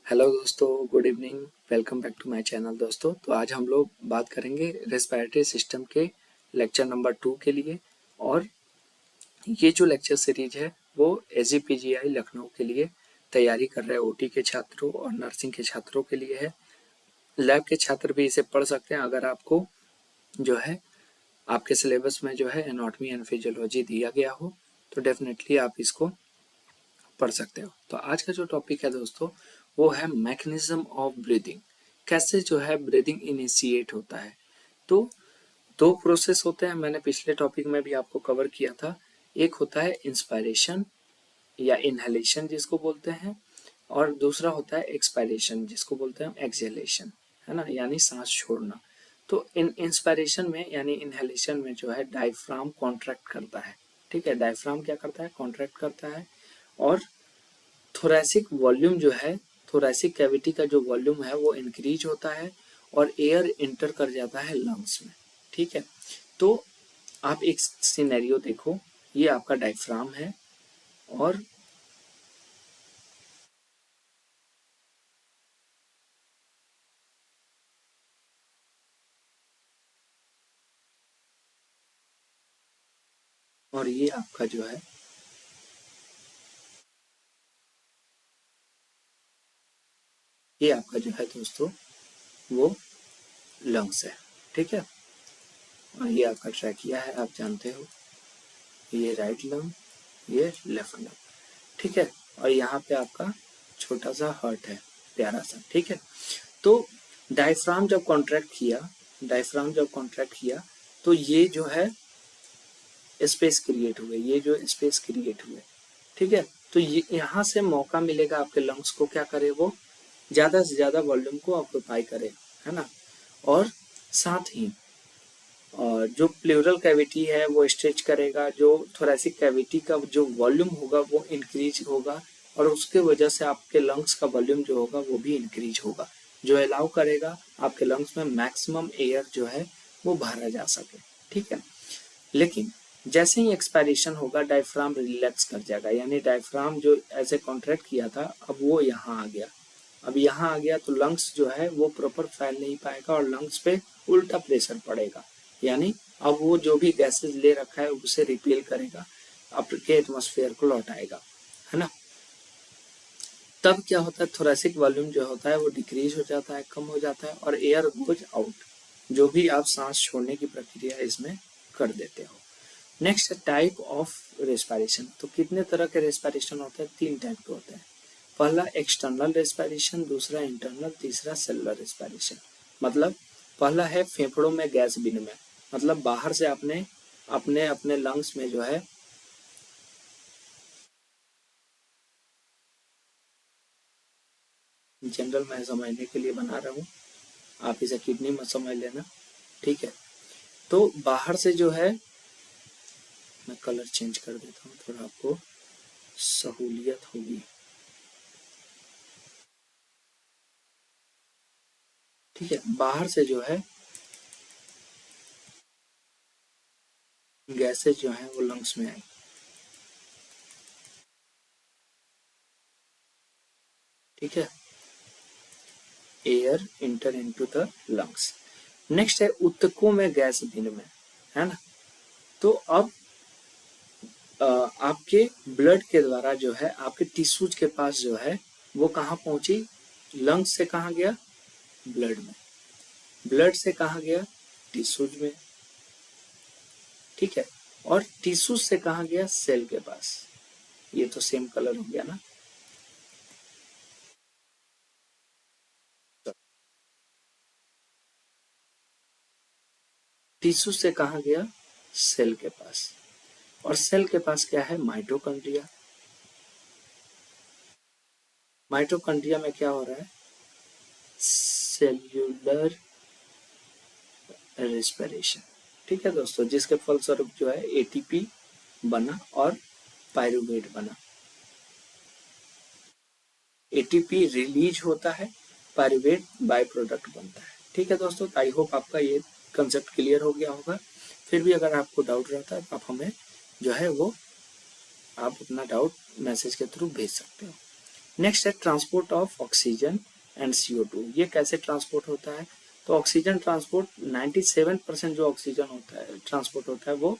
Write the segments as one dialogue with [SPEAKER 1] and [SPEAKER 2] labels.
[SPEAKER 1] Hello दोस्तों, good evening. Welcome back to my channel दोस्तों। तो आज हम लोग बात करेंगे रेस्पिरेटरी सिस्टम के लेक्चर नंबर 2 के लिए। और ये जो लेक्चर सीरीज है वो एसजीपीजीआई लखनऊ के लिए तैयारी कर रहे ओटी के छात्रों और नर्सिंग के छात्रों के लिए है। लैब के छात्र भी इसे पढ़ सकते हैं अगर आपको जो है आपके सिलेबस में जो है एनाटॉमी एंड फिजियोलॉजी दिया गया हो तो डेफिनेटली आप इसको पढ़ सकते हो। तो आज का जो टॉपिक है दोस्तों वो है मैकेनिज्म ऑफ ब्रीदिंग। कैसे जो है ब्रीदिंग इनिशिएट होता है। तो दो प्रोसेस होते हैं, मैंने पिछले टॉपिक में भी आपको कवर किया था। एक होता है इंस्पायरेशन या इनहेलेशन जिसको बोलते हैं, और दूसरा होता है एक्सपायरेशन जिसको बोलते हैं एक्सहेलेशन, है ना, यानी सांस छोड़ना। तो इन इंस्पायरेशन में यानी इनहेलेशन में जो है डायफ्राम कॉन्ट्रैक्ट करता है। ठीक है, डायफ्राम क्या करता है, कॉन्ट्रैक्ट करता है। और थोरैसिक वॉल्यूम जो है, थोरैसिक कैविटी का जो वॉल्यूम है वो इंक्रीज होता है और एयर इंटर कर जाता है लंग्स में। ठीक है, तो आप एक सिनेरियो देखो, ये आपका डायफ्राम है और ये आपका जो है ये आपका जो है दोस्तों वो लंग्स है। ठीक है, और ये आपका ट्रैकिया है, आप जानते हो, ये राइट लंग, ये लेफ्ट लंग। ठीक है, और यहाँ पे आपका छोटा सा हार्ट है, प्यारा सा। ठीक है, तो डायफ्राम जब कॉन्ट्रैक्ट किया, डायफ्राम जब कॉन्ट्रैक्ट किया तो ये जो है स्पेस क्रिएट हुए, ये जो स्पेस क्रिएट हुए। ठीक है, तो ये यहाँ से मौका मिलेगा आपके लंग्स को क्या करे, वो ज्यादा से ज्यादा वॉल्यूम को ऑक्यूपाई करे, है ना। और साथ ही और जो प्लेउरल कैविटी है वो स्ट्रेच करेगा, जो थोरैसिक कैविटी का जो वॉल्यूम होगा वो इंक्रीज होगा, और उसके वजह से आपके लंग्स का वॉल्यूम जो होगा वो भी इंक्रीज होगा, जो अलाउ करेगा आपके लंग्स में मैक्सिमम एयर जो है वो भरा जा सके। ठीक है, लेकिन जैसे ही एक्सपायरेशन होगा डायफ्राम रिलैक्स कर जाएगा, यानी डायफ्राम जो ऐसे कॉन्ट्रैक्ट किया था अब वो यहाँ आ गया। अब यहाँ आ गया तो लंग्स जो है वो प्रॉपर फैल नहीं पाएगा और लंग्स पे उल्टा प्रेशर पड़ेगा, यानी अब वो जो भी गैसेस ले रखा है उसे रिपेल करेगा, आपके एटमॉस्फेयर को लौटाएगा, है ना। तब क्या होता है, थोरैसिक वॉल्यूम जो होता है वो डिक्रीज हो जाता है, कम हो जाता है, और एयर गोज आउट, जो भी आप सांस छोड़ने की प्रक्रिया इसमें कर देते हो। Next type of respiration. तो कितने तरह के रेस्पिरेशन होते हैं, 3 टाइप के होते हैं। पहला एक्सटर्नल रेस्पिरेशन, दूसरा इंटरनल, तीसरा सेलुलर रेस्पिरेशन। मतलब पहला है फेफड़ों में गैस विनिमय, मतलब बाहर से आपने अपने अपने लंग्स में जो है जनरल में समझने के लिए बना रहा हूँ, आप इसे किडनी में समझ लेना। ठीक है, तो बाहर से जो है, मैं कलर चेंज कर देता हूँ थोड़ा आपको सहूलियत होगी। ठीक है, बाहर से जो है गैसेज जो है वो लंग्स में आई। ठीक है, air inter into the lungs. Next है उत्तकों में गैस विनिमय, है ना। तो अब आपके ब्लड के द्वारा जो है आपके टिश्यूज के पास जो है वो कहाँ पहुंची, लंग्स से कहाँ गया, ब्लड में, ब्लड से कहाँ गया, टिश्यूज में। ठीक है, और टिश्यूज से कहाँ गया, सेल के पास। ये तो सेम कलर हो गया ना। टिश्यू से कहाँ गया, सेल के पास, और सेल के पास क्या है, माइटोकॉन्ड्रिया। माइटोकॉन्ड्रिया में क्या हो रहा है, सेल्यूलर रेस्पिरेशन। ठीक है दोस्तों, जिसके फलस्वरूप जो है एटीपी बना और पायरुवेट बना। एटीपी रिलीज होता है, पायरुवेट बाय प्रोडक्ट बनता है। ठीक है दोस्तों, आई होप आपका ये कंसेप्ट क्लियर हो गया होगा। फिर भी अगर आपको डाउट रहता है तो आप हमें जो है वो आप अपना डाउट मैसेज के थ्रू भेज सकते हो। नेक्स्ट है transport of oxygen and CO2। ये कैसे ट्रांसपोर्ट होता है? तो ऑक्सीजन ट्रांसपोर्ट 97% जो ऑक्सीजन होता है ट्रांसपोर्ट होता है वो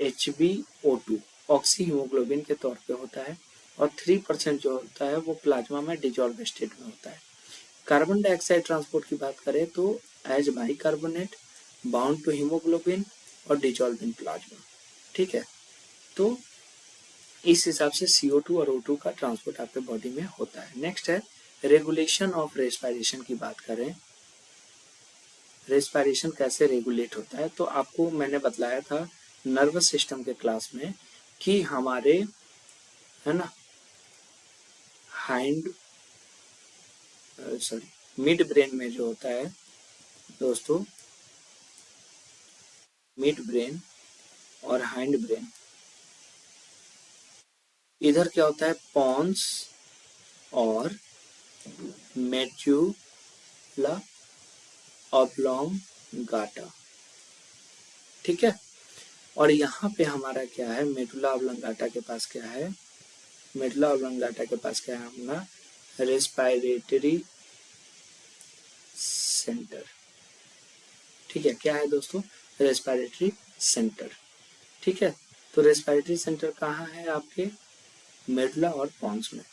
[SPEAKER 1] HbO2 ऑक्सी हीमोग्लोबिन के तौर पे होता है, और 3% जो होता है वो प्लाज्मा में डिजॉल्व स्टेट में होता है। कार्बन डाइऑक्साइड ट्रांसपोर्ट की बात करें तो as bicarbonate, bound to haemoglobin और डिजॉल्व इन प्लाज्मा। ठीक है, तो इस हिसाब से CO2 और O2 का ट्रांसपोर्ट आपके बॉडी में होता है। नेक्स्ट है रेगुलेशन ऑफ रेस्पिरेशन की बात करें, रेस्पिरेशन कैसे रेगुलेट होता है? तो आपको मैंने बतलाया था नर्वस सिस्टम के क्लास में कि हमारे है ना हाइंड मिड ब्रेन में जो होता है दोस्तों, मिड ब्रेन और हाइंड ब्रेन, इधर क्या होता है पॉन्स और मेड्यूला ऑब्लोंगाटा। ठीक है, और यहाँ पे हमारा क्या है मेडुला ऑब्लोंगाटा के पास क्या है, मेडुला ऑब्लोंगाटा के पास क्या है अपना रेस्पिरेटरी सेंटर। ठीक है, क्या है दोस्तों रेस्पिरेटरी सेंटर। ठीक है, तो रेस्पिरेटरी सेंटर कहाँ है आपके मेडुला और पॉन्स में।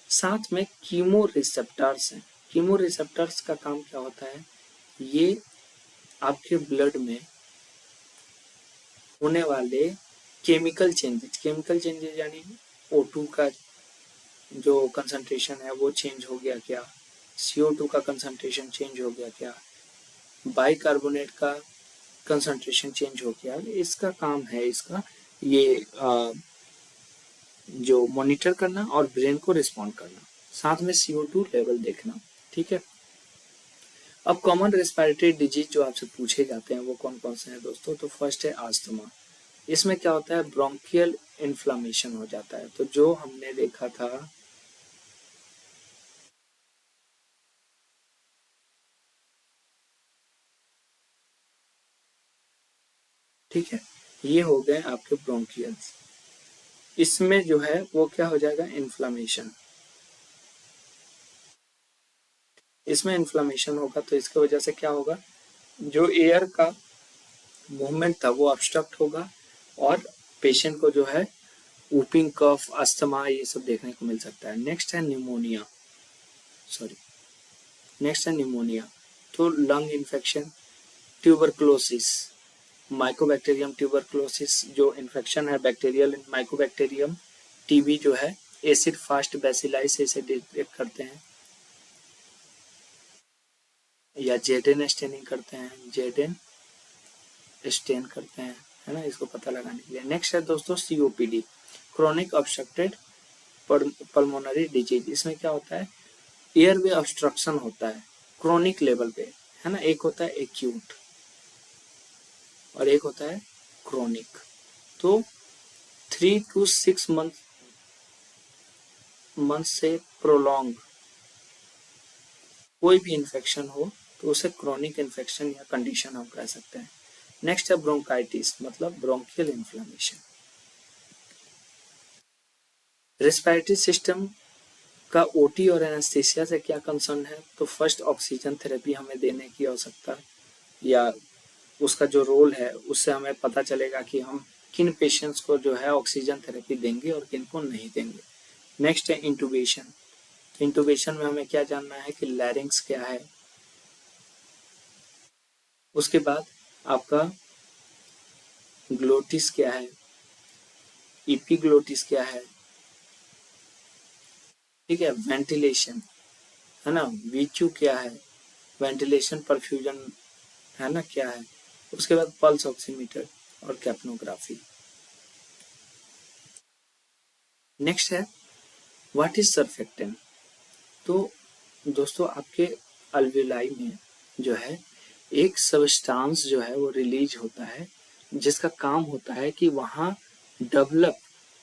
[SPEAKER 1] साथ में कीमो रिसेप्टर्स हैं। कीमो रिसेप्टर्स का काम क्या होता है, ये आपके ब्लड में होने वाले केमिकल चेंजेस यानी O2 का जो कंसंट्रेशन है वो चेंज हो गया क्या, CO2 का कंसंट्रेशन चेंज हो गया क्या, बाइकार्बोनेट का कंसंट्रेशन चेंज हो गया, इसका काम है इसका ये जो मॉनिटर करना और ब्रेन को रिस्पॉन्ड करना, साथ में CO2 लेवल देखना। ठीक है, अब कॉमन रेस्पिरेटरी डिजीज जो आपसे पूछे जाते हैं वो कौन कौन से हैं दोस्तों? तो फर्स्ट है अस्थमा। इसमें क्या होता है ब्रोंकियल इन्फ्लामेशन हो जाता है। तो जो हमने देखा था ठीक है, ये हो गए आपके ब्रोंकियल्स। इसमें जो है वो क्या हो जाएगा इन्फ्लामेशन, इसमें इन्फ्लामेशन होगा तो इसकी वजह से क्या होगा जो एयर का मूवमेंट था वो ऑब्स्ट्रक्ट होगा और पेशेंट को जो है वूपिंग कफ अस्थमा ये सब देखने को मिल सकता है। नेक्स्ट है निमोनिया, तो lung infection, tuberculosis, Mycobacterium tuberculosis जो इन्फेक्शन है बैक्टीरियल माइकोबैक्टीरियम, टीबी जो है एसिड फास्ट बैसिलाई से डिटेक्ट करते हैं या जेडन स्टेनिंग करते हैं, जेडन स्टेन करते हैं, है ना, इसको पता लगाने के लिए। नेक्स्ट है दोस्तों COPD, chronic obstructed pulmonary disease. इसमें क्या होता है एयरवे ऑब्स्ट्रक्शन होता है क्रोनिक लेवल पे, है ना, एक होता है एक्यूट और एक होता है क्रोनिक। तो 3 to 6 मंथ से प्रोलॉन्ग कोई भी इन्फेक्शन हो तो उसे क्रोनिक इन्फेक्शन या कंडीशन हम कह सकते हैं। नेक्स्ट है ब्रोंकाइटिस मतलब ब्रोंकियल इन्फ्लेमेशन। रेस्पिरेटरी सिस्टम का OT और एनेस्थीसिया से क्या कंसर्न है? तो फर्स्ट ऑक्सीजन थेरेपी हमें देने की आवश्यकता या उसका जो रोल है उससे हमें पता चलेगा कि हम किन पेशेंट्स को जो है ऑक्सीजन थेरेपी देंगे और किन को नहीं देंगे। नेक्स्ट है इंटूबेशन। इंटूबेशन में हमें क्या जानना है कि लैरिंग्स क्या है, उसके बाद आपका ग्लोटिस क्या है, इपीग्लोटिस क्या है, ठीक है, वेंटिलेशन है ना, वीचू क्या है, वेंटिलेशन परफ्यूजन है ना क्या है, उसके बाद पल्स ऑक्सीमीटर और कैप्नोग्राफी। नेक्स्ट है व्हाट इज सर्फेक्टेंट। तो दोस्तों आपके अल्वेलाई में जो है एक सबस्टांस जो है वो रिलीज होता है जिसका काम होता है कि वहाँ डेवलप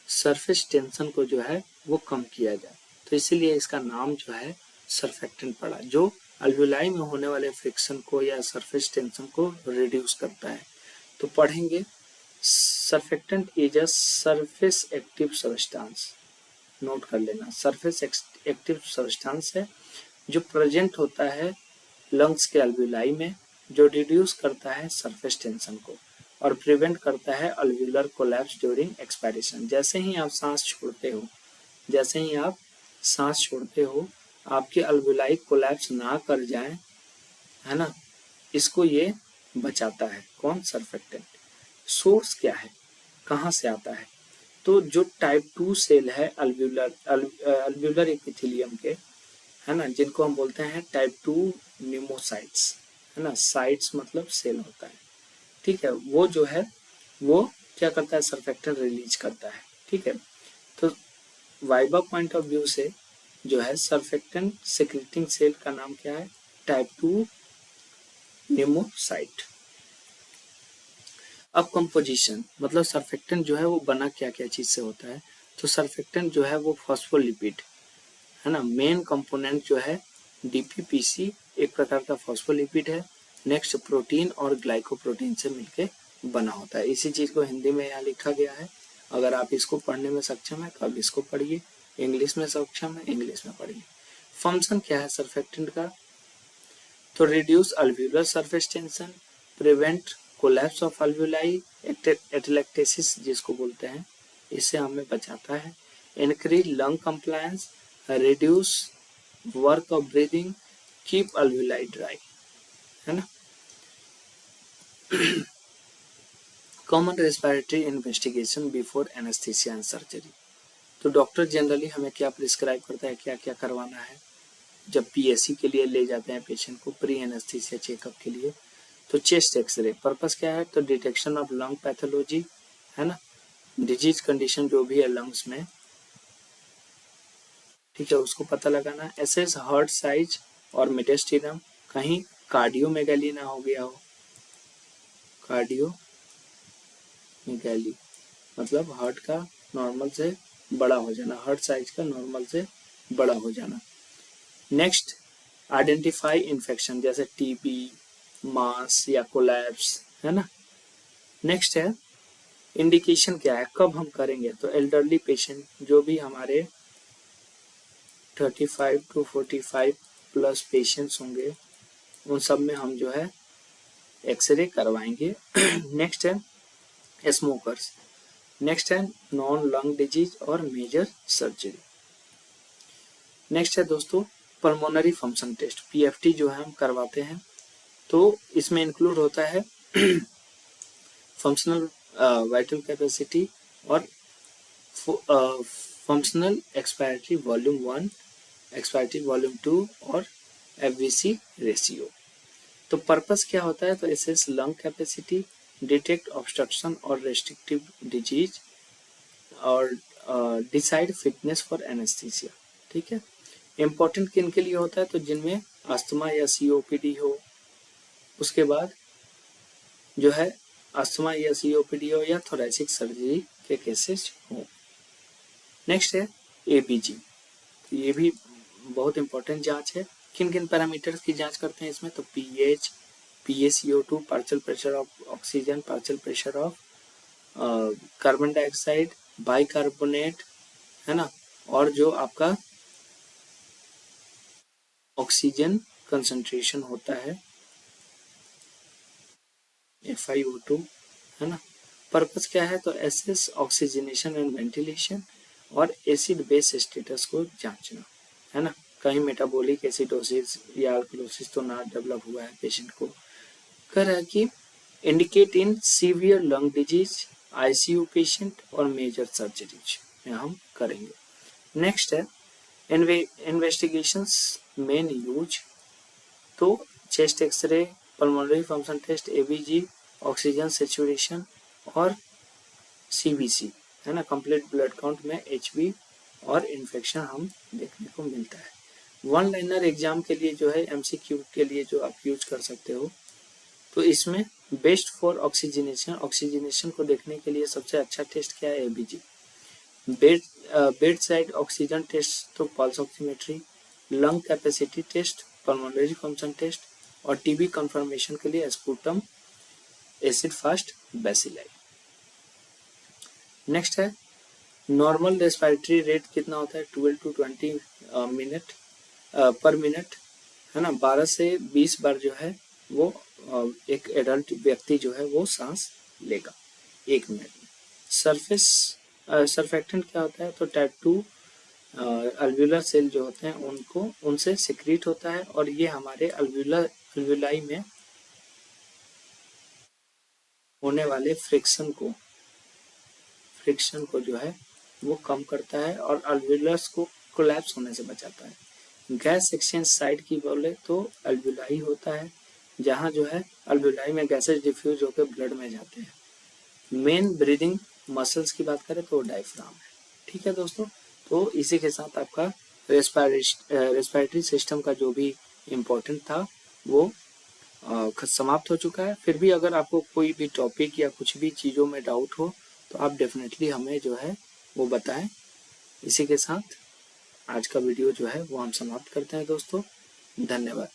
[SPEAKER 1] सरफेस टेंशन को जो है वो कम किया जाए, तो इसीलिए इसका नाम जो है सर्फेक्टेंट पड़ा, जो अल्वेलाई में होने वाले फ्रिक्शन को या सरफेस टेंशन को रिड्यूस करता है। तो पढ़ेंगे surfactant is a surface active substance. Note कर लेना। सरफेस एक्टिव सब्सटेंस है जो प्रेजेंट होता है लंग्स के अल्विलाई में, जो रिड्यूस करता है सरफेस टेंशन को और प्रिवेंट करता है अल्व्यूलर कोलैप्स ड्यूरिंग एक्सपायरेशन। जैसे ही आप सांस छोड़ते हो, जैसे ही आप सांस छोड़ते हो, आपके अल्व्यूलाई कोलैप्स ना कर जाए, है ना, इसको ये बचाता है। कौन? सरफेक्टेंट। सोर्स क्या है, कहाँ से आता है? तो जो टाइप 2 सेल है अल्व्यूलर एपिथेलियम के, है ना, जिनको हम बोलते हैं टाइप 2 न्यूमोसाइट्स, है ना, साइट्स मतलब सेल होता है, ठीक है, वो जो है वो क्या करता है? सरफेक्टेंट रिलीज करता है, ठीक है। तो वाइबा पॉइंट ऑफ व्यू से जो है सरफेक्टेंट सिक्रेटिंग सेल का नाम क्या है? Type 2 pneumocyte. अब कंपोजिशन मतलब सरफेक्टेंट जो है वो बना क्या क्या चीज से होता है? तो सरफेक्टेंट जो है वो फॉस्फोलिपिड, है ना, मेन कंपोनेंट जो है डीपीपीसी एक प्रकार का फॉस्फोलिपिड है। नेक्स्ट प्रोटीन और ग्लाइकोप्रोटीन से मिलके बना होता है। इसी चीज को हिंदी में यहाँ लिखा गया है। अगर आप इसको पढ़ने में सक्षम है तो आप इसको पढ़िए, इंग्लिश में सक्षम है इंग्लिश में पढ़िए। फंक्शन क्या है सरफेक्टेंट का? तो reduce alveolar surface tension, prevent collapse of alveoli, atelectasis जिसको बोलते हैं, इससे हमें बचाता है। Increase lung compliance, reduce work of breathing, keep alveoli dry, है ना। Common respiratory investigation before anaesthesia and surgery. तो डॉक्टर जनरली हमें क्या प्रिस्क्राइब करता है, क्या क्या करवाना है जब पीएससी के लिए ले जाते हैं पेशेंट को प्री एनेस्थीसिया चेकअप के लिए? तो चेस्ट एक्सरे, पर्पस क्या है? तो डिटेक्शन ऑफ लंग पैथोलॉजी, है ना, डिजीज कंडीशन जो भी है लंग्स में, ठीक है, उसको पता लगाना। एसेस हार्ट साइज और मेटेस्टिनम, कहीं कार्डियोमेगाली ना हो गया हो। कार्डियोमेगाली मतलब हार्ट का नॉर्मल से बड़ा हो जाना, हार्ट साइज का नॉर्मल से बड़ा हो जाना। नेक्स्ट आइडेंटिफाई इन्फेक्शन जैसे टीबी, मास या कोलैप्स, है ना। नेक्स्ट है इंडिकेशन क्या है, कब हम करेंगे? तो एल्डरली पेशेंट जो भी हमारे 35 to 45 प्लस पेशेंट्स होंगे उन सब में हम जो है एक्सरे करवाएंगे। नेक्स्ट है स्मोकर्स, नेक्स्ट है नॉन लंग डिजीज और मेजर सर्जरी। नेक्स्ट है दोस्तों पल्मोनरी फंक्शन टेस्ट, पीएफटी जो है हम करवाते हैं। तो इसमें इंक्लूड होता है फंक्शनल वाइटल कैपेसिटी और functional expiratory volume 1, expiratory volume 2 और एफवीसी रेशियो। तो पर्पस क्या होता है? तो assess lung capacity, detect obstruction और रेस्ट्रिक्टिव डिजीज और डिसाइड फिटनेस फॉर एनेस्थीसिया, ठीक है। इम्पोर्टेंट किन के लिए होता है? तो जिनमें अस्थमा या सीओपीडी हो, उसके बाद जो है अस्थमा या सीओपीडी हो या थोरेसिक सर्जरी के केसेस हो। नेक्स्ट है एबीजी, तो ये भी बहुत इंपॉर्टेंट जांच है। किन किन पैरामीटर्स की जांच करते हैं इसमें? तो pH, PaCO2, partial pressure of oxygen, partial pressure of carbon dioxide, bicarbonate, है ना, और जो आपका ऑक्सीजन कंसंट्रेशन होता है FiO2, है ना। पर्पस क्या है? तो एसेस ऑक्सीजनेशन एंड वेंटिलेशन और एसिड बेस स्टेटस को जांचना, है ना, कहीं मेटाबॉलिक एसिडोसिस या अल्कलोसिस तो ना डेवलप हुआ है पेशेंट को। कह रहा है कि indicate in severe lung disease, ICU patient और मेजर सर्जरीज में हम करेंगे। नेक्स्ट है इन्वेस्टिगेशंस मेन यूज, तो chest X-ray, pulmonary function test, ABG, oxygen saturation और सीबीसी, है ना, कंप्लीट ब्लड काउंट में एचबी और इन्फेक्शन हम देखने को मिलता है। वन लाइनर एग्जाम के लिए जो है एमसीक्यू के लिए जो आप यूज कर सकते हो, तो इसमें बेस्ट फॉर ऑक्सीजनेशन, ऑक्सीजनेशन को देखने के लिए सबसे अच्छा टेस्ट क्या है? ABG. Bed side oxygen test तो pulse oximetry, lung capacity test, pulmonary function test और टीबी कंफर्मेशन के लिए sputum acid fast bacilli. Next है नॉर्मल रेस्पिरेटरी रेट कितना होता है 12 to 20 मिनट पर मिनट, है ना। 12 से 20 बार जो है वो एक एडल्ट व्यक्ति जो है वो सांस लेगा 1 मिनट में। सरफेस सरफेक्टेंट क्या होता है, तो टाइप 2 अल्व्यूलर सेल जो होते हैं उनसे सिक्रीट होता है, और ये हमारे अल्व्यूलाई में होने वाले फ्रिक्शन को जो है वो कम करता है और अल्व्यूलर्स को कोलैप्स होने से बचाता है। गैस एक्सचेंज साइट की बोले तो अल्व्यूलाई होता है, जहाँ जो है अल्व्यूलाई में गैसेज डिफ्यूज होकर ब्लड में जाते हैं। मेन ब्रीदिंग मसल्स की बात करें तो डायफ्राम है। ठीक है दोस्तों, तो इसी के साथ आपका रेस्पिरेटरी सिस्टम का जो भी इम्पोर्टेंट था वो समाप्त हो चुका है। फिर भी अगर आपको कोई भी टॉपिक या कुछ भी चीज़ों में डाउट हो तो आप डेफिनेटली हमें जो है वो बताएं। इसी के साथ आज का वीडियो जो है वो हम समाप्त करते हैं दोस्तों। धन्यवाद।